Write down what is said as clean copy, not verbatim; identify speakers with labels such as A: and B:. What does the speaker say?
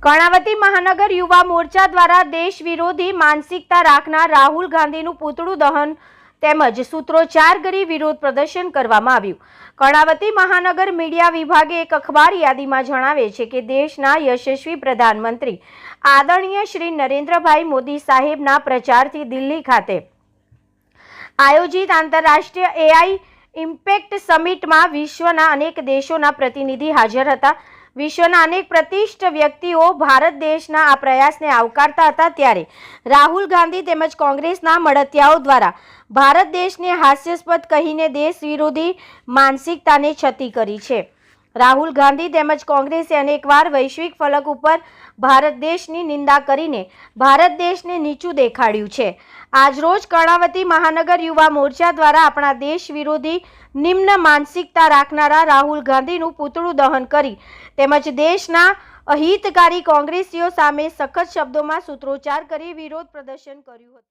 A: કર્ણાવતી મહાનગર યુવા મોરચા દ્વારા દેશ વિરોધી માનસિકતા રાખનાર રાહુલ ગાંધીનું પૂતળું દહન તેમજ સૂત્રોચ્ચાર કરી વિરોધ પ્રદર્શન કરવામાં આવ્યું। કર્ણાવતી મહાનગર મીડિયા વિભાગે એક અખબાર યાદીમાં જણાવે છે કે દેશના યશસ્વી પ્રધાનમંત્રી આદરણીય શ્રી નરેન્દ્રભાઈ મોદી સાહેબના પ્રચારથી દિલ્હી ખાતે આયોજિત આંતરરાષ્ટ્રીય એઆઈ ઇમ્પેક્ટ સમિટમાં વિશ્વના અનેક દેશોના પ્રતિનિધિ હાજર હતા। વિશ્વના અનેક પ્રતિષ્ઠિત વ્યક્તિઓ ભારત દેશના આ પ્રયાસને આવકારતા હતા, ત્યારે રાહુલ ગાંધી તેમજ કોંગ્રેસના મળતિયાઓ દ્વારા ભારત દેશને હાસ્યાસ્પદ કહીને દેશ વિરોધી માનસિકતાને છતી કરી છે। રાહુલ ગાંધી તેમજ કોંગ્રેસે અનેકવાર વૈશ્વિક ફલક ઉપર ભારત દેશની નિંદા કરીને ભારત દેશને નીચું દેખાડ્યું છે। આજરોજ કર્ણાવતી મહાનગર યુવા મોરચા દ્વારા આપણા દેશ વિરોધી નિમ્ન માનસિકતા રાખનારા રાહુલ ગાંધીનું પૂતળું દહન કરી તેમજ દેશના અહિતકારી કોંગ્રેસીઓ સામે સખત શબ્દોમાં સૂત્રોચ્ચાર કરી વિરોધ પ્રદર્શન કર્યું હતું।